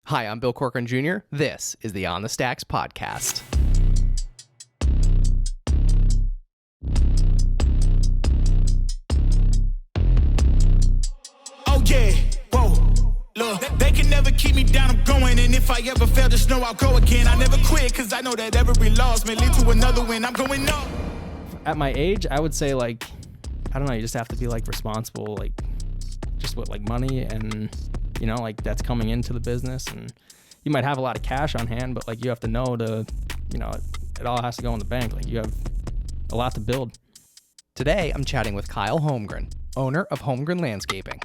Hi, I'm Bill Corcoran Jr. This is the On the Stacks podcast. Oh yeah, whoa, look, they can never keep me down, I'm going, and if I ever fail, just know I'll go again. I never quit, cause I know that every loss may lead to another win. I'm going up. At my age, I would say, like, I don't know, you just have to be, like, responsible, like, just with, like, money and, you know, like, that's coming into the business, and you might have a lot of cash on hand, but, like, you have to know to, you know, it all has to go in the bank. Like, you have a lot to build. Today, I'm chatting with Kyle Holmgren, owner of Holmgren Landscaping.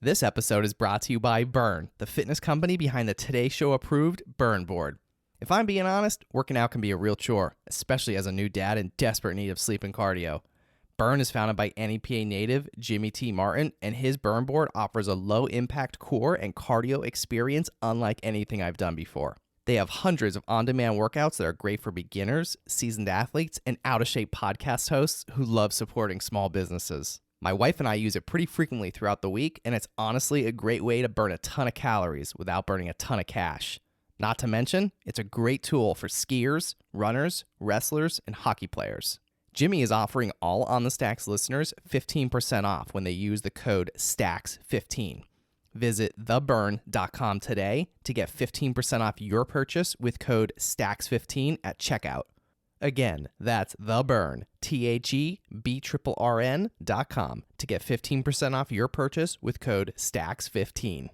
This episode is brought to you by Burn, the fitness company behind the Today Show approved Burn board. If I'm being honest, working out can be a real chore, especially as a new dad in desperate need of sleep and cardio. Burn is founded by NEPA native Jimmy T. Martin, and his Burn board offers a low-impact core and cardio experience unlike anything I've done before. They have hundreds of on-demand workouts that are great for beginners, seasoned athletes, and out-of-shape podcast hosts who love supporting small businesses. My wife and I use it pretty frequently throughout the week, and it's honestly a great way to burn a ton of calories without burning a ton of cash. Not to mention, it's a great tool for skiers, runners, wrestlers, and hockey players. Jimmy is offering all On the Stacks listeners 15% off when they use the code STACKS15. Visit theburn.com today to get 15% off your purchase with code STACKS15 at checkout. Again, that's theburn, THEBRRN.com to get 15% off your purchase with code STACKS15.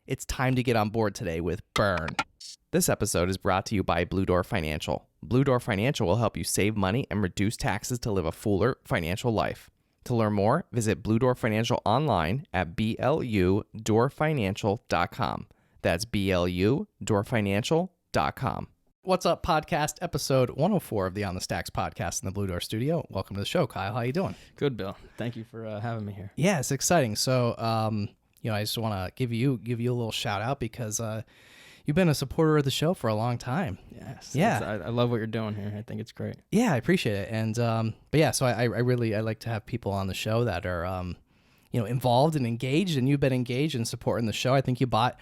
It's time to get on board today with Burn. This episode is brought to you by Blue Door Financial. Blue Door Financial will help you save money and reduce taxes to live a fuller financial life. To learn more, visit Blue Door Financial online at BLUDoorFinancial.com. That's BLUDoorFinancial.com. What's up, podcast episode 104 of the On the Stacks podcast in the Blue Door studio. Welcome to the show, Kyle. How you doing? Good, Bill. Thank you for having me here. Yeah, it's exciting. So, I just want to give you a little shout out because you've been a supporter of the show for a long time. Yes. Yeah. I love what you're doing here. I think it's great. Yeah, I appreciate it. And but yeah, so I like to have people on the show that are involved and engaged, and you've been engaged and supporting the show. I think you bought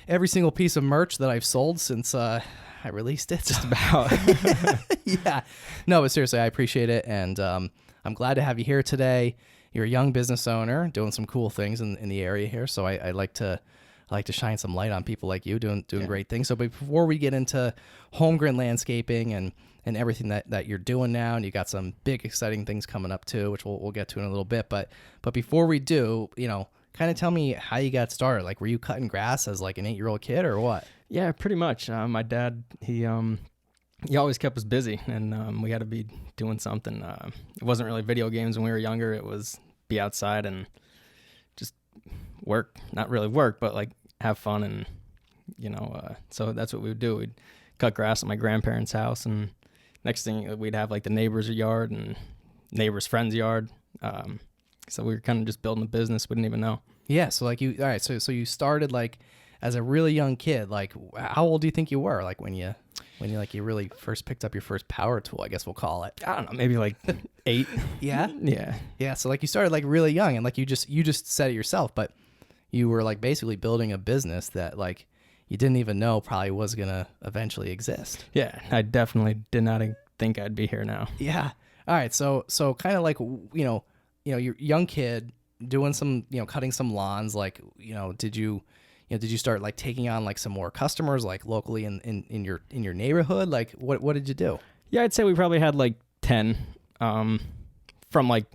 every single piece of merch that I've sold since I released it. Just about. Yeah. No, but seriously, I appreciate it, and I'm glad to have you here today. You're a young business owner doing some cool things in the area here, so I like to shine some light on people like you doing great things. So before we get into Holmgren Landscaping and everything that you're doing now, and you got some big exciting things coming up too, which we'll get to in a little bit. But before we do, kind of tell me how you got started. Like, were you cutting grass as like an 8-year-old kid or what? Yeah, pretty much. My dad, he always kept us busy, and we had to be doing something. It wasn't really video games when we were younger. It was be outside and just work. Not really work, but like have fun. And, so that's what we would do. We'd cut grass at my grandparents' house, and next thing we'd have like the neighbor's yard and neighbor's friend's yard. So we were kind of just building a business. We didn't even know. Yeah. So like all right. So you started like as a really young kid. Like, how old do you think you were? Like when you really first picked up your first power tool, I guess we'll call it. I don't know, maybe like 8. Yeah? Yeah. Yeah, so like you started like really young, and like you just said it yourself, but you were like basically building a business that like you didn't even know probably was going to eventually exist. Yeah, I definitely did not think I'd be here now. Yeah. All right, so kind of like, you're a young kid doing some, cutting some lawns, like, did you start like taking on like some more customers like locally in your neighborhood? Like what did you do? Yeah, I'd say we probably had like 10 from like,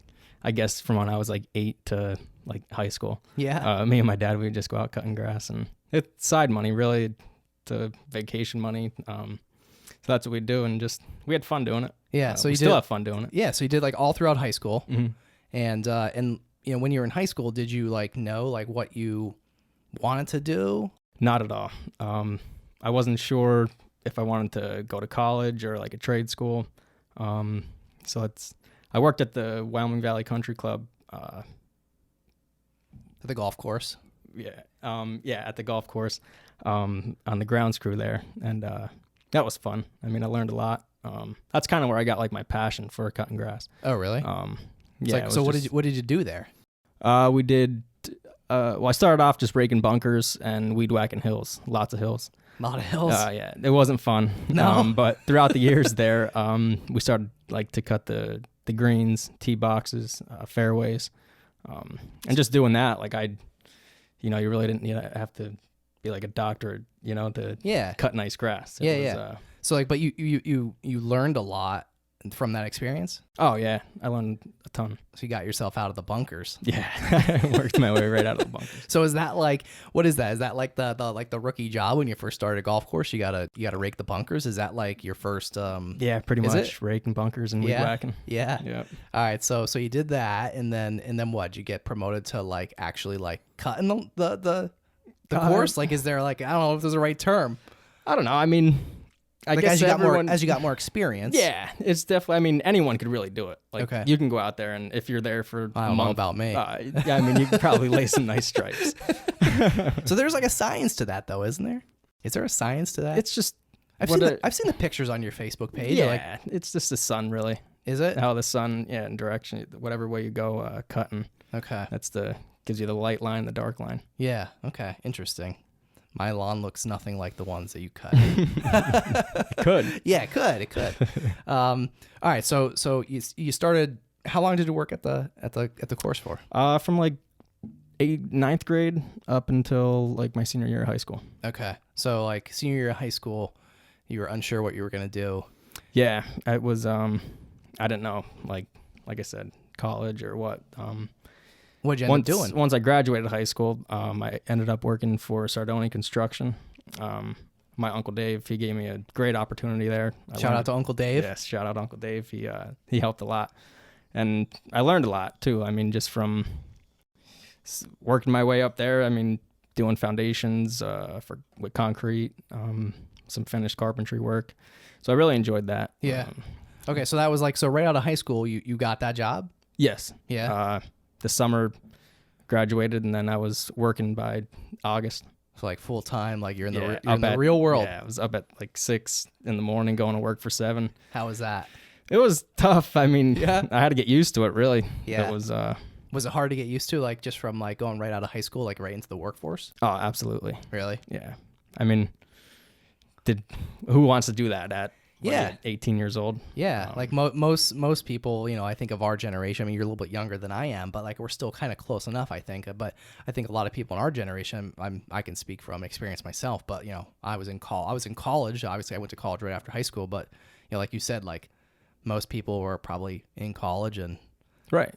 I guess from when I was like 8 to like high school. Yeah. Me and my dad, we'd just go out cutting grass, and it's side money really to vacation money. So that's what we do, and just we had fun doing it. Yeah. So we still have fun doing it. Yeah. So you did like all throughout high school. Mm-hmm. And when you were in high school, did you like know like what you wanted to do? Not at all. I wasn't sure if I wanted to go to college or like a trade school. So I worked at the Wyoming Valley Country Club. At the golf course. Yeah. At the golf course, on the grounds crew there. And, that was fun. I mean, I learned a lot. That's kind of where I got like my passion for cutting grass. Oh, really? Yeah. Like, so what did you do there? We did, I started off just raking bunkers and weed whacking hills, lots of hills. A lot of hills. Yeah, it wasn't fun. No. But throughout the years there, we started like to cut the greens, tee boxes, fairways, and just doing that. Like you really didn't have to be like a doctor, to cut nice grass. It was, So like, but you learned a lot from that experience. Oh yeah, I learned a ton. So you got yourself out of the bunkers. Yeah, I worked my way right out of the bunkers. So is that like, what is that? Is that like the rookie job when you first started a golf course? You gotta rake the bunkers. Is that like your first? Yeah, pretty much raking bunkers and weed whacking. Yeah. Yep. All right. So you did that, and then what? Did you get promoted to like actually like cutting the course? Like, is there like, I don't know if there's a right term. I don't know. I mean, I guess as you got more experience. Yeah, it's definitely. I mean, anyone could really do it. Like, Okay. you can go out there, and if you're there for I don't know about me. yeah, I mean, you can probably lay some nice stripes. So there's like a science to that, though, isn't there? Is there a science to that? It's just I've seen the pictures on your Facebook page. yeah. Like, It's just the sun, really. is it? How the sun, in direction, whatever way you go, cutting. Okay. Gives you the light line, the dark line. Yeah. Okay. Interesting. My lawn looks nothing like the ones that you cut. It could. Yeah, it could. All right. So you started. How long did you work at the course for? From like ninth grade up until like my senior year of high school. Okay. So like senior year of high school, you were unsure what you were gonna do. Yeah, it was. I didn't know. Like I said, college or what. What'd you end up doing? Once I graduated high school, I ended up working for Sardoni Construction. My Uncle Dave, he gave me a great opportunity there. Shout out to Uncle Dave. Yes, shout out Uncle Dave. He helped a lot, and I learned a lot too. I mean, just from working my way up there. I mean, doing foundations with concrete, some finished carpentry work. So I really enjoyed that. Yeah. Okay, so that was like, so right out of high school, you got that job? Yes. Yeah. The summer graduated, and then I was working by August. So like full time, like you're in the the real world. Yeah, I was up at like 6 a.m, going to work for 7. How was that? It was tough. I mean, Yeah. I had to get used to it, really. Yeah. It was. Was it hard to get used to, like just from like going right out of high school, like right into the workforce? Oh, absolutely. Really? Yeah. I mean, who wants to do that at Yeah. 18 years old? Yeah, like most people, I think of our generation. I mean, you're a little bit younger than I am, but like we're still kind of close enough, I think. But I think a lot of people in our generation, I can speak from experience myself. But I was in college. Obviously, I went to college right after high school. But like you said, like most people were probably in college and Right.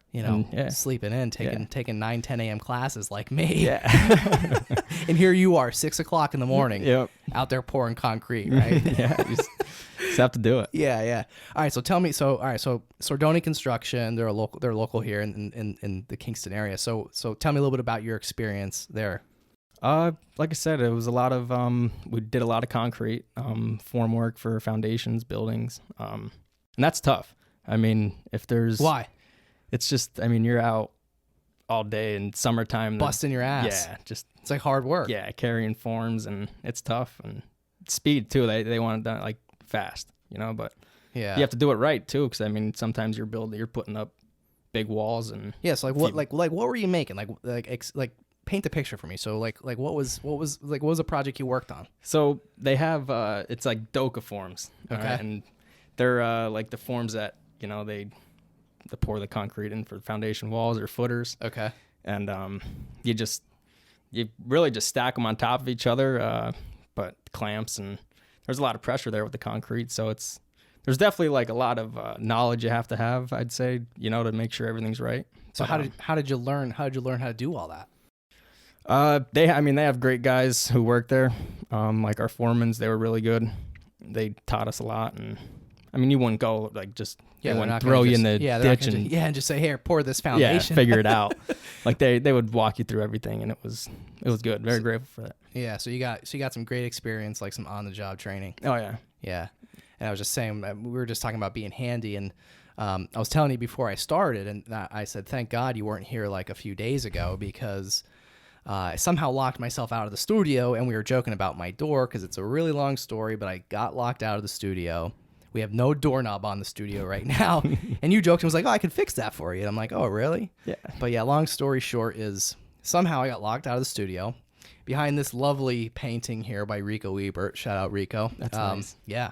sleeping in, taking 9, 10 a.m. classes like me. Yeah. And here you are, 6 o'clock in the morning, Yep. out there pouring concrete, right? Yeah. You just have to do it. Yeah. All right. So tell me. So Sardoni Construction, they're local here in the Kingston area. So tell me a little bit about your experience there. Like I said, it was a lot of we did a lot of concrete, form work for foundations, buildings, and that's tough. I mean, if there's Why? It's just, I mean, you're out all day in summertime, Busting your ass. Yeah, just It's like hard work. yeah, carrying forms, and it's tough, and speed too. They want it done like fast, but Yeah. you have to do it right too, because I mean, sometimes you're putting up big walls, and Yeah. So what were you making? Like paint the picture for me. So like what was a project you worked on? so they have it's like Doka forms, all Okay. right? And they're like the forms that they pour the concrete in for foundation walls or footers. Okay. And you really just stack them on top of each other, but clamps, and there's a lot of pressure there with the concrete. So there's definitely like a lot of knowledge you have to have, I'd say, to make sure everything's right. So But, how did you learn how to do all that? they have great guys who work there. Like our foremans, they were really good. They taught us a lot, and I mean, you wouldn't go like just they wouldn't throw you in the ditch and just say, here, pour this foundation. figure it out. Like they would walk you through everything, and it was good. Very grateful for that. Yeah. So you got some great experience, like some on the job training. Oh yeah. Yeah. And I was just saying, we were just talking about being handy, and I was telling you before I started, and I said, thank God you weren't here like a few days ago, because I somehow locked myself out of the studio, and we were joking about my door because it's a really long story, but I got locked out of the studio. We have no doorknob on the studio right now. And you joked and was like, oh, I can fix that for you. And I'm like, oh, really? Yeah. But yeah, long story short is somehow I got locked out of the studio. behind this lovely painting here by Rico Ebert. Shout out Rico. That's nice. Yeah.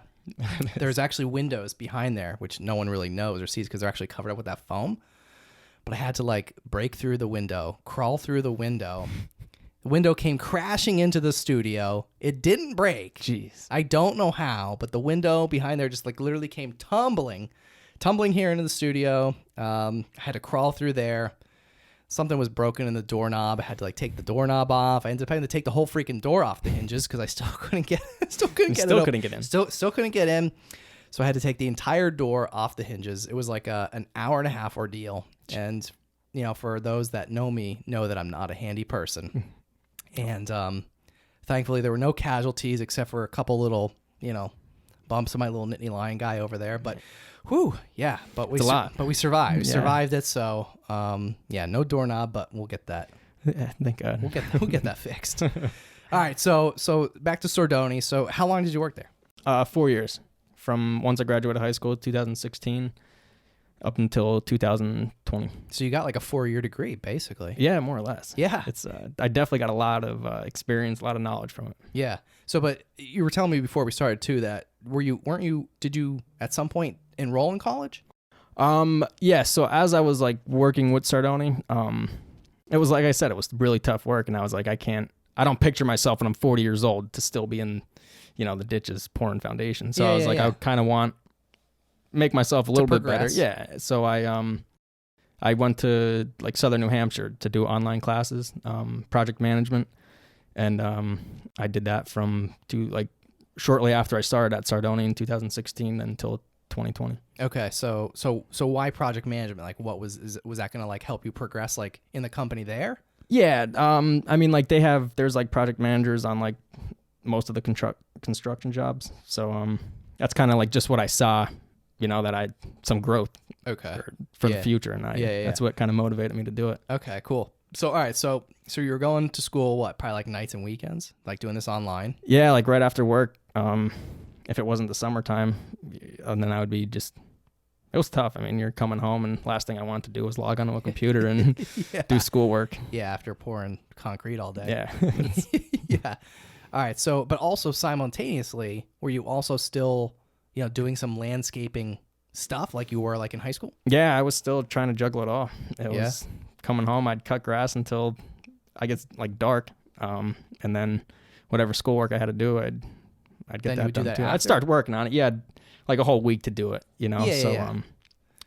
There's actually windows behind there, which no one really knows or sees because they're actually covered up with that foam. But I had to like break through the window, crawl through the window. The window came crashing into the studio. It didn't break. Jeez. I don't know how, but the window behind there just like literally came tumbling here into the studio. I had to crawl through there. Something was broken in the doorknob. I had to like take the doorknob off. I ended up having to take the whole freaking door off the hinges because I still couldn't get in. Still couldn't get in. So I had to take the entire door off the hinges. It was like an hour and a half ordeal. And you know, for those that know me, know that I'm not a handy person. And thankfully there were no casualties except for a couple little, you know, bumps of my little Nittany Lion guy over there. But whew, yeah, but we survived. We survived it. So yeah, no doorknob, but we'll get that. Yeah, thank God. We'll get that fixed. All right, so back to Sordoni. So how long did you work there? 4 years, from once I graduated high school, 2016, up until 2020. So you got like a 4-year degree, basically. Yeah, more or less. Yeah, it's I definitely got a lot of experience, a lot of knowledge from it. Yeah. So, but you were telling me before we started too that did you at some point enroll in college? Yeah. So as I was like working with Sordoni, it was like I said, it was really tough work, and I was like, I don't picture myself when I'm 40 years old to still be in, you know, the ditches pouring foundation. So I was like, I kind of make myself a little bit better. Yeah. So I went to like Southern New Hampshire to do online classes, project management. And I did that shortly after I started at Sordoni in 2016 until 2020. Okay. So why project management? Like was that going to like help you progress like in the company there? Yeah. I mean, like there's like project managers on like most of the construction jobs. So that's kind of like just what I saw, you know, that some growth for the future. And that's what kind of motivated me to do it. Okay, cool. So, all right. So you were going to school, what, probably like nights and weekends, like doing this online? Yeah. Like right after work. If it wasn't the summertime, and then I would be it was tough. I mean, you're coming home and last thing I wanted to do was log onto a computer and do schoolwork. Yeah. After pouring concrete all day. Yeah. Yeah. All right. So, but also simultaneously, were you also still, you know, doing some landscaping stuff like you were like in high school? Yeah, I was still trying to juggle it all. It was coming home, I'd cut grass until I get like dark, and then whatever schoolwork I had to do, I'd get that done too. I'd start working on it. Yeah, like a whole week to do it, you know.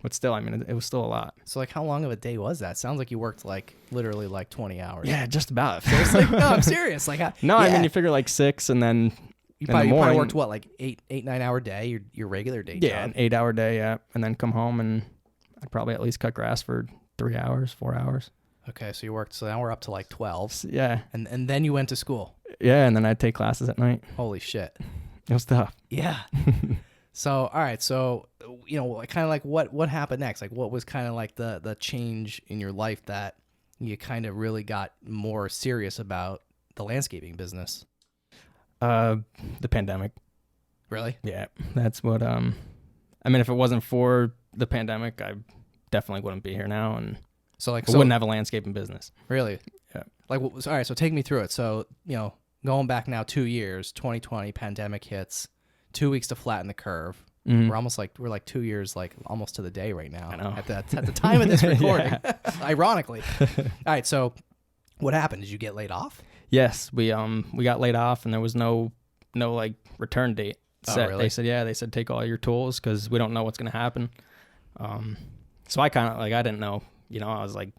But still, I mean, it was still a lot. So like, how long of a day was that? Sounds like you worked like literally like 20 hours. Yeah, just about. Seriously? No, I'm serious. Like, I mean, you figure like 6, and then you probably worked what, like 8-9-hour day, your regular day job? Yeah, an 8-hour day, yeah. And then come home and I'd probably at least cut grass for 3 hours, 4 hours. Okay, so you worked, so now we're up to like 12. Yeah. And then you went to school. Yeah, and then I'd take classes at night. Holy shit. It was tough. Yeah. So, all right, so, you know, kind of like what happened next? Like what was kind of like the change in your life that you kind of really got more serious about the landscaping business? The pandemic. Really? Yeah, that's what. I mean, if it wasn't for the pandemic, I definitely wouldn't be here now, and wouldn't have a landscaping business. Really? Yeah. Like, all right. So take me through it. So, you know, going back now 2 years, 2020, pandemic hits, 2 weeks to flatten the curve. Mm-hmm. We're like 2 years, like almost to the day right now. I know. At the time of this recording, ironically. All right. So, what happened? Did you get laid off? Yes, we got laid off, and there was no like return date set. Oh, really? They said take all your tools because we don't know what's gonna happen. So I kind of like, I didn't know, you know, I was like,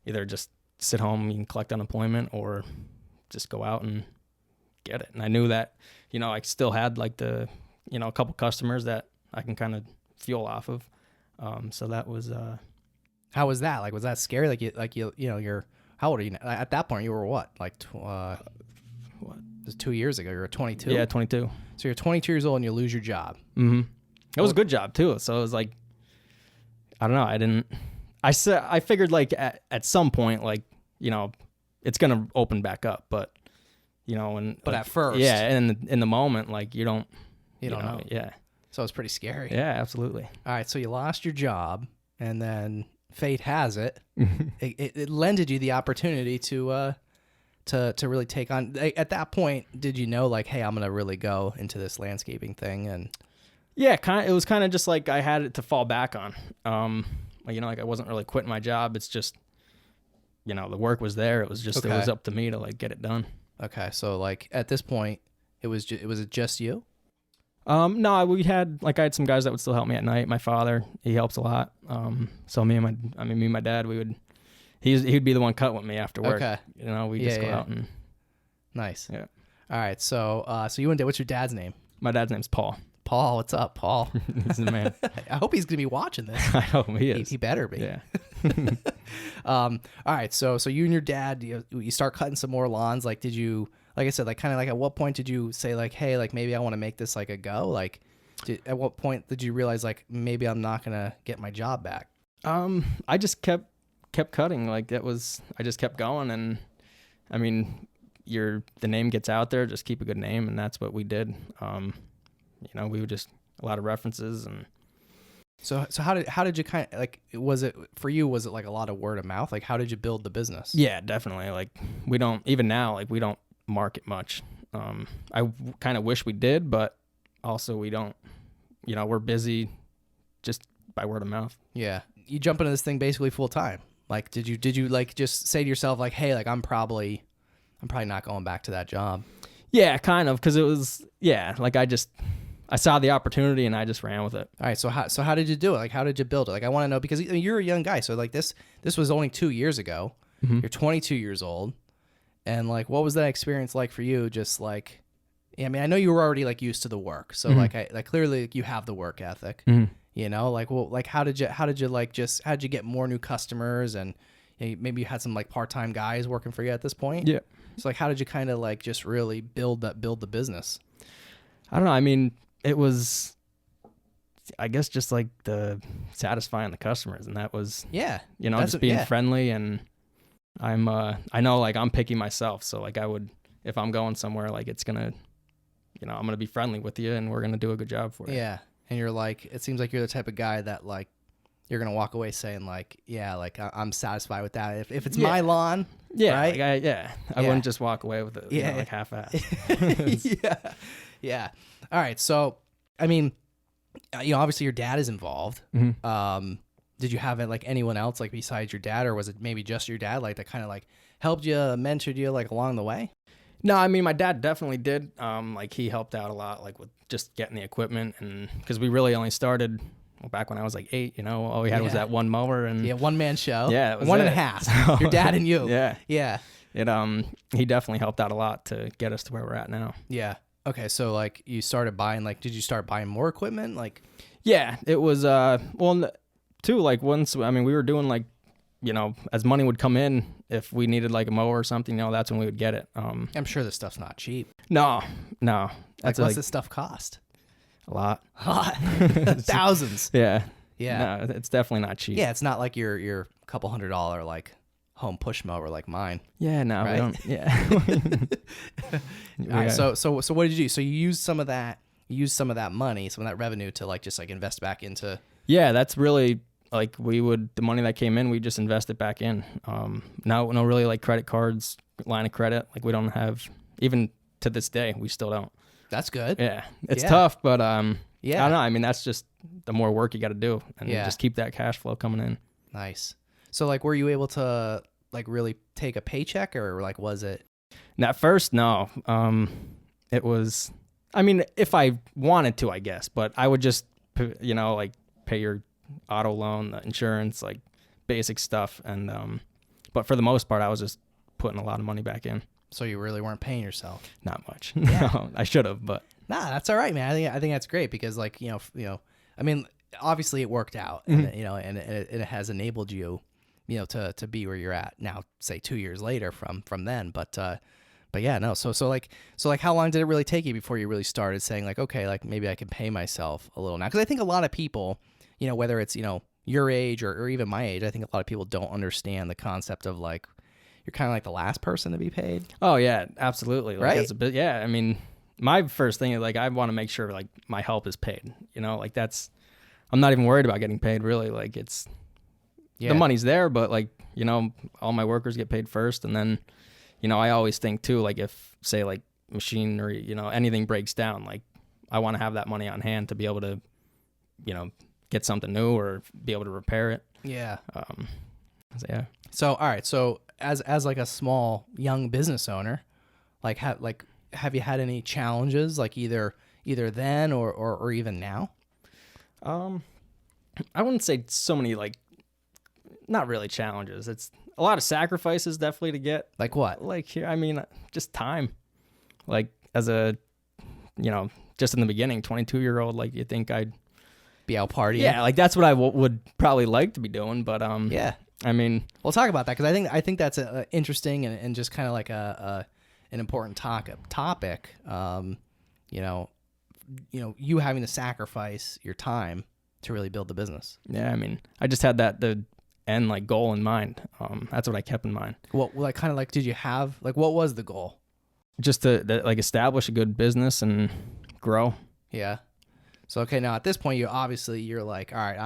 either just sit home and collect unemployment or just go out and get it. And I knew that, you know, I still had like a couple customers that I can kind of fuel off of. So that was, how was that? Like, was that scary? You're, how old are you now? At that point, you were what? Like, what? It was 2 years ago. You were 22? Yeah, 22. So you're 22 years old and you lose your job. Mm-hmm. It was a good job too. So it was like, I don't know. I figured like at some point, like, you know, it's going to open back up, but you know, at first, yeah. And in the moment, like you don't know. Yeah. So it's pretty scary. Yeah, absolutely. All right. So you lost your job, and then fate has it, it lended you the opportunity to to really take on, like, at that point, did you know, like, hey, I'm gonna really go into this landscaping thing? And Yeah, it was kind of just like I had it to fall back on. Like I wasn't really quitting my job. It's just, the work was there. It was just It was up to me to like get it done. Okay, so like at this point, was it just you? No, I had some guys that would still help me at night. My father, he helps a lot. So me and my dad, he'd be the one cutting with me after work. Okay. We just go out and. Nice. Yeah. All right. So you and Dad, what's your dad's name? My dad's name's Paul. Paul, what's up, Paul? He's the man. I hope he's gonna be watching this. I hope he is. He better be. Yeah. All right. So you and your dad, you start cutting some more lawns. Like, did you, like I said, like kind of like at what point did you say like, hey, like maybe I want to make this like a go? Like, at what point did you realize like maybe I'm not gonna get my job back? I just kept cutting. Like I just kept going, and I mean, the name gets out there. Just keep a good name, and that's what we did. We would just a lot of references and. So how did you kind of like, was it for you, was it like a lot of word of mouth? Like, how did you build the business? Yeah, definitely. Like we don't, even now, like we don't market much. I kind of wish we did, but also we don't, we're busy just by word of mouth. Yeah. You jump into this thing basically full time. Like, did you like just say to yourself like, hey, like I'm probably not going back to that job? Yeah, kind of. Cause it was, like I saw the opportunity and I just ran with it. All right. So how did you do it? Like, how did you build it? Like, I want to know, because you're a young guy. So like this was only 2 years ago. Mm-hmm. You're 22 years old. And like, what was that experience like for you? Just like, I mean, I know you were already like used to the work. So mm-hmm. like clearly like, you have the work ethic, like, how did you get more new customers? And maybe you had some like part-time guys working for you at this point. Yeah. So like, how did you kind of like just really build the business? I don't know. I mean, it was, I guess, just like the satisfying the customers, and that was, just being friendly. And I know like I'm picky myself, so like if I'm going somewhere, like it's gonna, I'm gonna be friendly with you, and we're gonna do a good job for you. Yeah, and you're like, it seems like you're the type of guy that like you're gonna walk away saying like, yeah, like I'm satisfied with that. If it's my lawn, right? Like I wouldn't just walk away with it, like half-assed. Yeah. All right. So, I mean, obviously your dad is involved. Mm-hmm. Did you have like anyone else like besides your dad, or was it maybe just your dad like that kind of like helped you, mentored you like along the way? No, I mean, my dad definitely did. Like he helped out a lot, like with just getting the equipment, and because we really only started back when I was like 8, all we had was that one mower and one man show. Yeah, it was one and a half. Your dad and you. Yeah. He definitely helped out a lot to get us to where we're at now. Yeah. Okay, so like you started buying, like, did you start buying more equipment? Like, yeah, it was too, like once, I mean, we were doing like, as money would come in, if we needed like a mower or something, that's when we would get it. I'm sure this stuff's not cheap. No. Like, what's this stuff cost? A lot. Thousands. Yeah. No, it's definitely not cheap. Yeah, it's not like your couple $100 like home push mower like mine. Yeah, no, right? We don't. Yeah. All right, so what did you do? So you used some of that money, some of that revenue to like just like invest back into. Yeah, that's really like the money that came in, we just invest it back in. No really like credit cards, line of credit. Like we don't have, even to this day, we still don't. That's good. Yeah, it's tough, but I don't know. I mean, that's just the more work you got to do, and just keep that cash flow coming in. Nice. So like, were you able to like really take a paycheck, or like was it? At first, no. It was, I mean, if I wanted to, I guess, but I would just, like pay your auto loan, the insurance, like basic stuff. And, but for the most part, I was just putting a lot of money back in. So you really weren't paying yourself? Not much. Yeah. No, I should have, but. Nah, that's all right, man. I think that's great because like, I mean, obviously it worked out, and, and it has enabled you, to be where you're at now, say 2 years later from then. But yeah, no. So like how long did it really take you before you really started saying like, okay, like maybe I can pay myself a little now? Because I think a lot of people, whether it's, your age or even my age, I think a lot of people don't understand the concept of like, you're kind of like the last person to be paid. Oh yeah, absolutely. Like, right? That's a bit, yeah. I mean, my first thing is like, I want to make sure like my help is paid, like that's, I'm not even worried about getting paid really. Like it's, the money's there, but like, all my workers get paid first, and then, I always think too, like if say like machinery, anything breaks down, like I want to have that money on hand to be able to, get something new or be able to repair it. Yeah. So, yeah. So, all right. So as like a small young business owner, have you had any challenges like either then or even now? I wouldn't say so many, like, not really challenges. It's a lot of sacrifices definitely to get. Like what? Like here, I mean, just time. Like as a, just in the beginning, 22-year-old, like you think I'd be out partying? Yeah, like that's what I would probably like to be doing. But yeah. I mean, we'll talk about that because I think that's a interesting and just kind of like an important topic. You having to sacrifice your time to really build the business. Yeah, I mean, I just had the end like goal in mind. That's what I kept in mind. What like kind of like did you have like what was the goal? Just to like establish a good business and grow. Yeah. So okay, now at this point you're like, all right,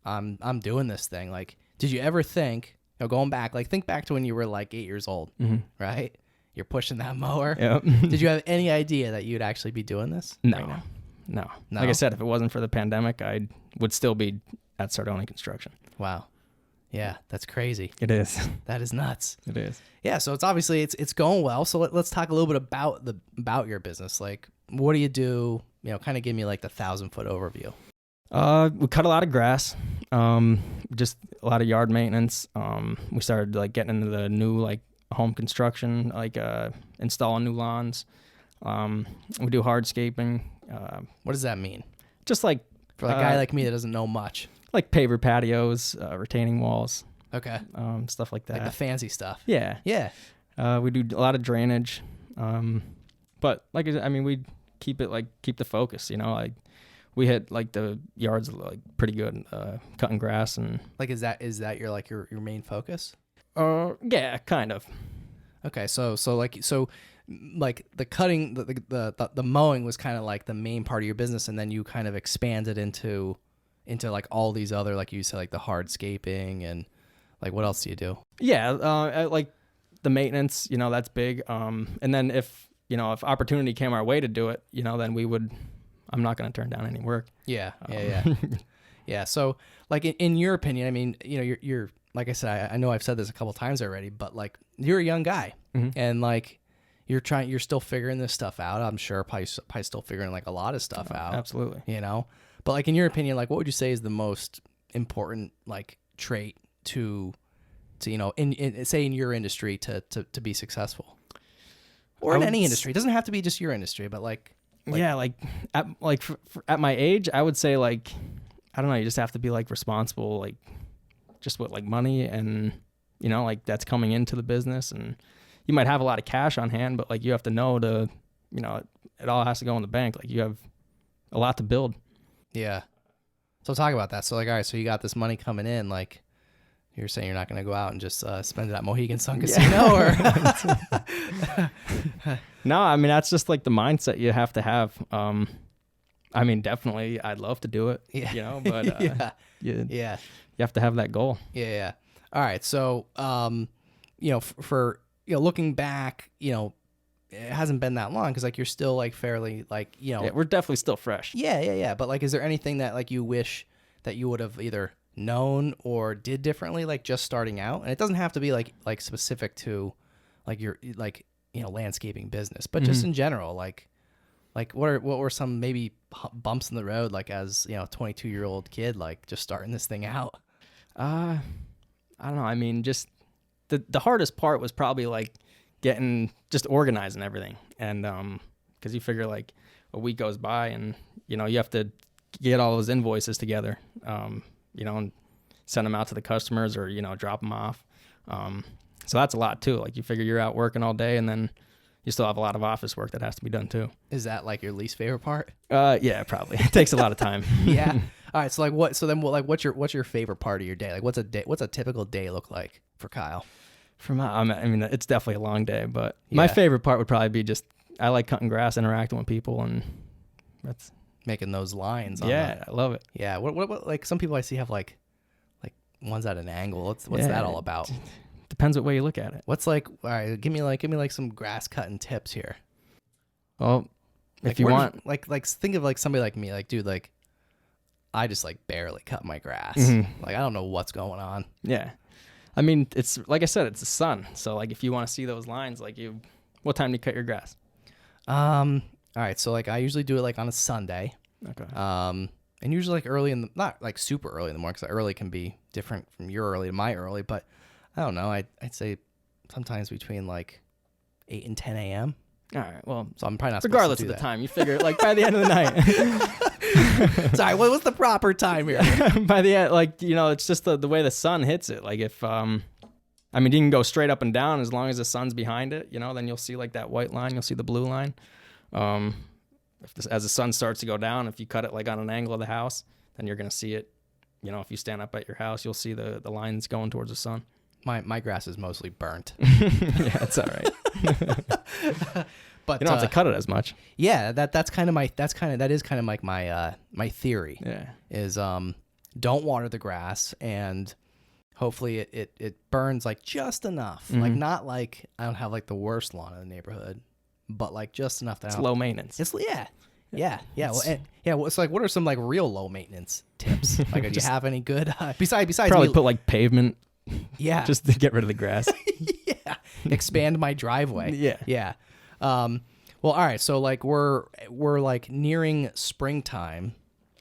I'm doing this thing. Like, did you ever think, going back, like think back to when you were like 8 years old, right? You're pushing that mower. Yep. Did you have any idea that you'd actually be doing this? No. Right now? No. No. Like I said, if it wasn't for the pandemic, I would still be at Sardoni Construction. Wow. Yeah, that's crazy. It is. That is nuts. It is. Yeah, so it's obviously it's going well. So let's talk a little bit about your business. Like, what do you do? Kind of give me like the 1,000-foot overview. We cut a lot of grass. Just a lot of yard maintenance. We started like getting into the new like home construction, like installing new lawns. We do hardscaping. What does that mean? Just like for a guy like me that doesn't know much. Like paver patios, retaining walls. Okay. Stuff like that. Like the fancy stuff. Yeah. Yeah. We do a lot of drainage. But like I mean, we keep the focus. Like we hit like the yards like pretty good, cutting grass and. Like is that your like your main focus? Yeah, kind of. Okay, so the cutting, the mowing was kind of like the main part of your business, and then you kind of expanded into like all these other, like you said, like the hardscaping and like what else do you do? Yeah, like the maintenance, that's big. And then if opportunity came our way to do it, then I'm not going to turn down any work. Yeah. Yeah. So like in your opinion, I mean, you're like I said, I know I've said this a couple times already, but like you're a young guy and like you're still figuring this stuff out. I'm sure probably still figuring like a lot of stuff out. Absolutely. But like in your opinion, like what would you say is the most important like trait to in your industry to be successful? Or in any industry. It doesn't have to be just your industry, but like yeah, like at my age, I would say like I don't know, you just have to be like responsible, like just with like money and like that's coming into the business, and you might have a lot of cash on hand, but like you have to know to it all has to go in the bank. Like you have a lot to build. Yeah. So talk about that. So like, all right, so you got this money coming in, like you're saying you're not going to go out and just spend it at Mohegan Sun Casino or No, I mean, that's just like the mindset you have to have. I mean, definitely I'd love to do it, but you have to have that goal. Yeah. All right. So, for looking back, it hasn't been that long because like you're still like fairly like yeah, we're definitely still fresh. Yeah. But like, is there anything that like you wish that you would have either known or did differently, like just starting out? And it doesn't have to be like specific to like your like landscaping business, but just in general, like what were some maybe bumps in the road, like as 22-year-old kid, like just starting this thing out? I don't know. I mean, just the hardest part was probably like just organizing everything. And, cause you figure like a week goes by and, you have to get all those invoices together, and send them out to the customers or, drop them off. So that's a lot too. Like you figure you're out working all day and then you still have a lot of office work that has to be done too. Is that like your least favorite part? Yeah, probably. It takes a lot of time. Yeah. All right. So like what's your favorite part of your day? Like what's a typical day look like for Kyle? I mean, it's definitely a long day, but my favorite part would probably be just, I like cutting grass, interacting with people, and that's making those lines. I love it. Yeah. What like some people I see have like ones at an angle. What's that all about? depends what way you look at it. What's like? All right, give me like some grass cutting tips here. Well, Like, if you want, like think of like somebody like me, like dude, like I just like barely cut my grass. Like I don't know what's going on. yeah. I mean, it's like I said, it's the sun. So like, if you want to see those lines, like what time do you cut your grass? All right, so like I usually do it like on a Sunday. Okay. And usually like early not like super early in the morning, because early can be different from your early to my early, but I don't know. I'd say sometimes between like 8 and 10 a.m. All right. Well, So I'm probably not regardless supposed of to the time, you figure like by the end of the night. Sorry, what was the proper time here? By the end, like, it's just the way the sun hits it. Like if, I mean, you can go straight up and down as long as the sun's behind it, then you'll see like that white line, you'll see the blue line. As the sun starts to go down, if you cut it like on an angle of the house, then you're going to see it. If you stand up at your house, you'll see the lines going towards the sun. My grass is mostly burnt. Yeah, it's all right. But you don't have to cut it as much. Yeah, that is kind of like my theory. Yeah. Is don't water the grass, and hopefully it burns like just enough. Like not like I don't have like the worst lawn in the neighborhood, but like just enough that it's low maintenance. It's yeah. Well, it's like, what are some like real low maintenance tips? Like, do you have any good besides probably me, put like pavement? Yeah, just to get rid of the grass. Yeah, expand my driveway. Yeah. Well, all right. So like we're like nearing springtime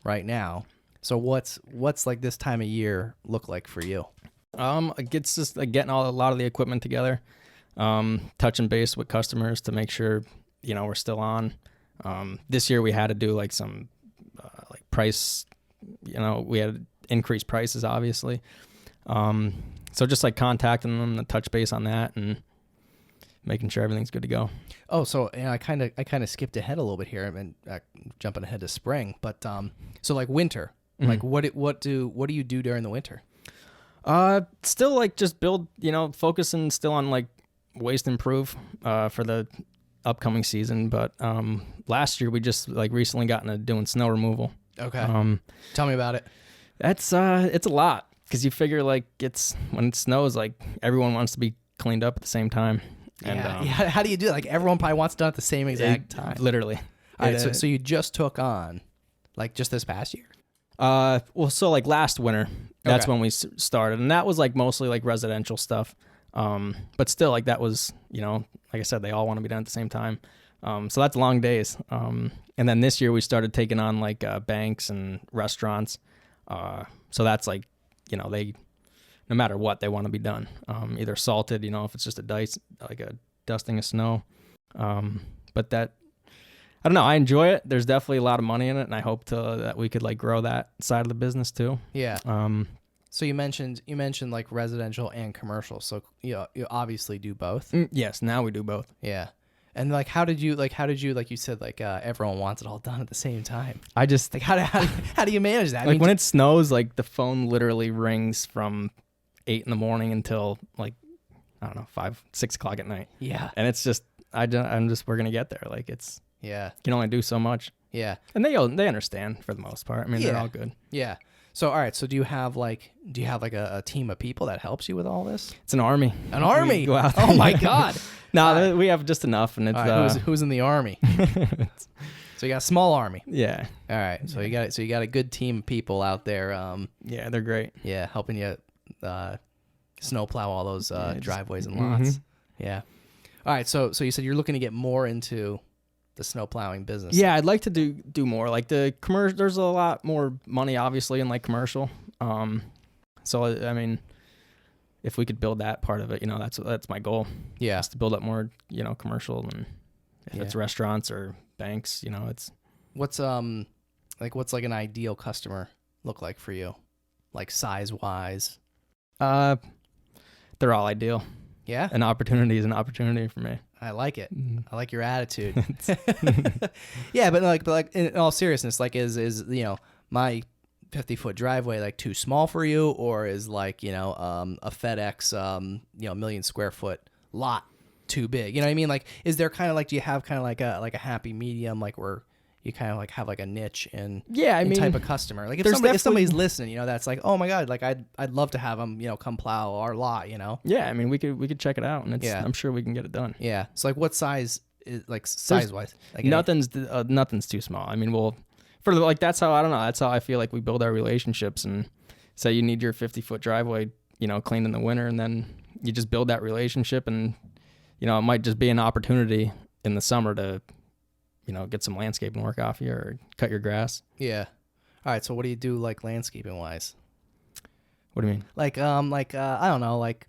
right now. So what's like this time of year look like for you? It's just like getting a lot of the equipment together, touching base with customers to make sure we're still on. This year we had to do like some like price. We had increased prices, obviously. So just like contacting them to touch base on that and making sure everything's good to go. Oh, so I kind of skipped ahead a little bit here and jumping ahead to spring, but so like winter, like what do you do during the winter? Still like just build, focusing still on like waste improve for the upcoming season. But last year we just like recently got into doing snow removal. Okay. Tell me about it. It's a lot. Because you figure like when it snows, like everyone wants to be cleaned up at the same time. And, yeah. How do you do it? Like everyone probably wants it done at the same exact time. Literally. All right. So you just took on, like just this past year? Well, so like last winter, that's when we started, and that was like mostly like residential stuff. But still, like that was like I said, they all want to be done at the same time. So that's long days. And then this year we started taking on like banks and restaurants. So that's like. They, no matter what, they want to be done. Either salted, if it's just a dusting of snow. But that, I don't know. I enjoy it. There's definitely a lot of money in it, and I hope that we could like grow that side of the business too. Yeah. So you mentioned like residential and commercial. So you obviously do both. Yes. Now we do both. Yeah. And like, how did you like you said, like everyone wants it all done at the same time. I just like, how do you manage that? Like when it snows, like the phone literally rings from 8 a.m. until like, I don't know, 5, 6 o'clock at night. Yeah. And it's just, we're going to get there. Like you can only do so much. Yeah. And they understand for the most part. I mean, they're all good. Yeah. So, all right. So do you have like a team of people that helps you with all this? It's an army. An army? We go out there. Oh my God. No, we have just enough. And it's, right, who's in the army? So you got a small army. Yeah. All right. So you got a good team of people out there. Yeah, they're great. Yeah. Helping you, snowplow all those, driveways and lots. Yeah. All right. So you said you're looking to get more into the snow plowing business. Yeah, I'd like to do more. Like the commercial, there's a lot more money obviously in like commercial. So I mean, if we could build that part of it, that's my goal. Yeah, is to build up more, commercial, and if it's restaurants or banks, it's what's like an ideal customer look like for you, like size wise. They're all ideal. Yeah, an opportunity is an opportunity for me. I like it. I like your attitude. Yeah, but like in all seriousness, like is my 50-foot driveway like too small for you, or is like a FedEx 1,000,000 square foot lot too big? You know what I mean? Like, is there kind of like, do you have kind of like a happy medium, like where you kind of like have like a niche in type of customer. Like if there's somebody's listening, you know, that's like, oh my God, like I'd love to have them, you know, come plow our lot, you know? Yeah. I mean, we could check it out, and I'm sure we can get it done. Yeah. So like what size is like size wise? Like Nothing's too small. I mean, that's how I feel like we build our relationships. And say you need your 50-foot driveway, you know, cleaned in the winter, and then you just build that relationship, and, you know, it might just be an opportunity in the summer to, you know, get some landscaping work off you or cut your grass. Yeah. All right. So what do you do like landscaping wise? What do you mean? Like I don't know, like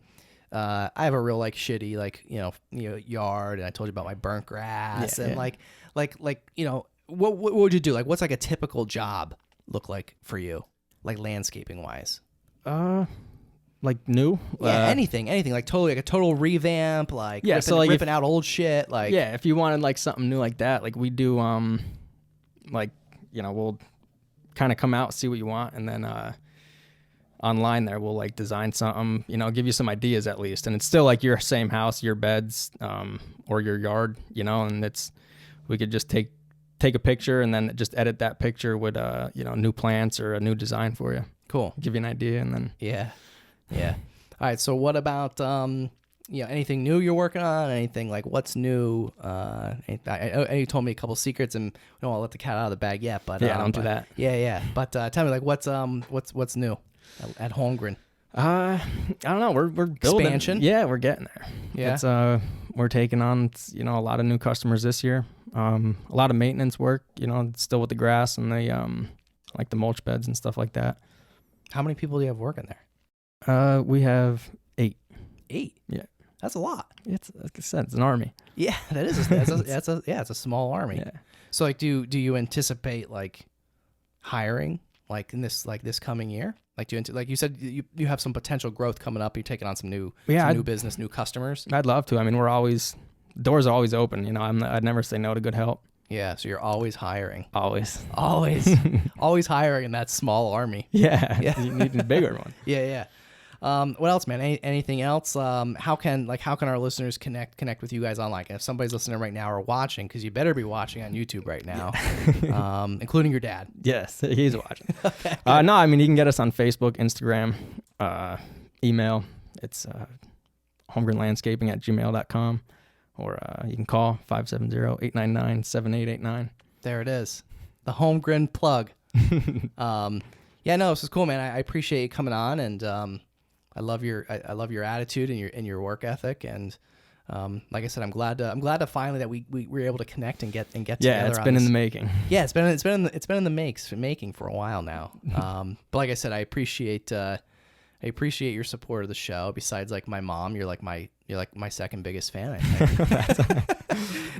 I have a real like shitty like you know yard, and I told you about my burnt grass, and like you know what would you do? Like what's like a typical job look like for you, like landscaping wise? Like new? Yeah, anything like totally like a total revamp, like ripping out old shit, like if you wanted like something new like that, like we do like, you know, we'll kind of come out, see what you want, and then online there we'll like design something, you know, give you some ideas at least, and it's still like your same house, your beds, or your yard, you know, and we could just take a picture and then just edit that picture with you know, new plants or a new design for you. Cool. Give you an idea, and then yeah. All right. So what about you know, anything new you're working on? Anything like what's new? You told me a couple secrets, and we don't want to let the cat out of the bag yet. But don't do that. Yeah. But tell me like what's new at Holmgren? I don't know. We're building. Expansion. Yeah, we're getting there. Yeah. It's we're taking on, you know, a lot of new customers this year. A lot of maintenance work. You know, still with the grass and the like the mulch beds and stuff like that. How many people do you have working there? We have 8. 8? Yeah. That's a lot. It's, like I said, it's an army. Yeah, that is. It's a small army. Yeah. So like, do you anticipate like hiring like in this coming year? Like like you said, you have some potential growth coming up. You're taking on some new business, new customers. I'd love to. I mean, doors are always open. You know, I'd never say no to good help. Yeah, so you're always hiring. Always hiring in that small army. Yeah. You need a bigger one. Yeah. What else, man? Anything else? How can our listeners connect with you guys online? If somebody's listening right now or watching, because you better be watching on YouTube right now, including your dad. Yes, he's watching. Okay, no, I mean, you can get us on Facebook, Instagram, email. It's holmgrenlandscaping@gmail.com, or you can call 570-899-7889. There it is, the Holmgren plug. Yeah, no, this is cool, man. I appreciate you coming on, and I love your attitude and your work ethic, and like I said, I'm glad to finally that we were able to connect and get together. Yeah, it's been in the making. Yeah, it's been in the making for a while now. But like I said, I appreciate your support of the show. Besides, like my mom, you're like my second biggest fan, I think.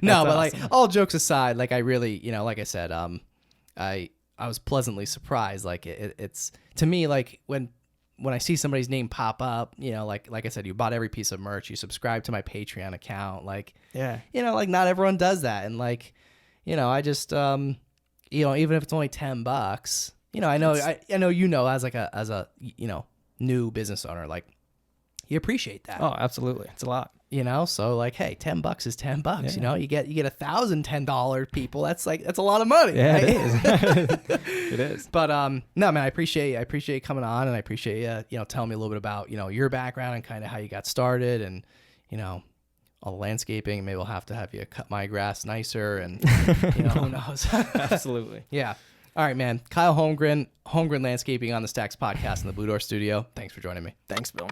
No, but awesome. Like all jokes aside, like I really, you know, like I said, I was pleasantly surprised. Like it's to me, like when I see somebody's name pop up, you know, like I said, you bought every piece of merch, you subscribe to my Patreon account, like, yeah, you know, like not everyone does that. And like, you know, I just, you know, even if it's only $10, you know, I know, you know, as a, you know, new business owner, like you appreciate that. Oh, absolutely. It's a lot. You know, so like, hey, $10 is $10. Yeah. You know, you get $1,010 people. That's a lot of money. Yeah, right? It is. It is. But no, man, I appreciate you coming on, and I appreciate you know, telling me a little bit about, you know, your background and kind of how you got started, and you know, all the landscaping. Maybe we'll have to have you cut my grass nicer, and you know, who knows? Absolutely. Yeah. All right, man. Kyle Holmgren Landscaping on the Stacks podcast in the Blue Door Studio. Thanks for joining me. Thanks, Bill.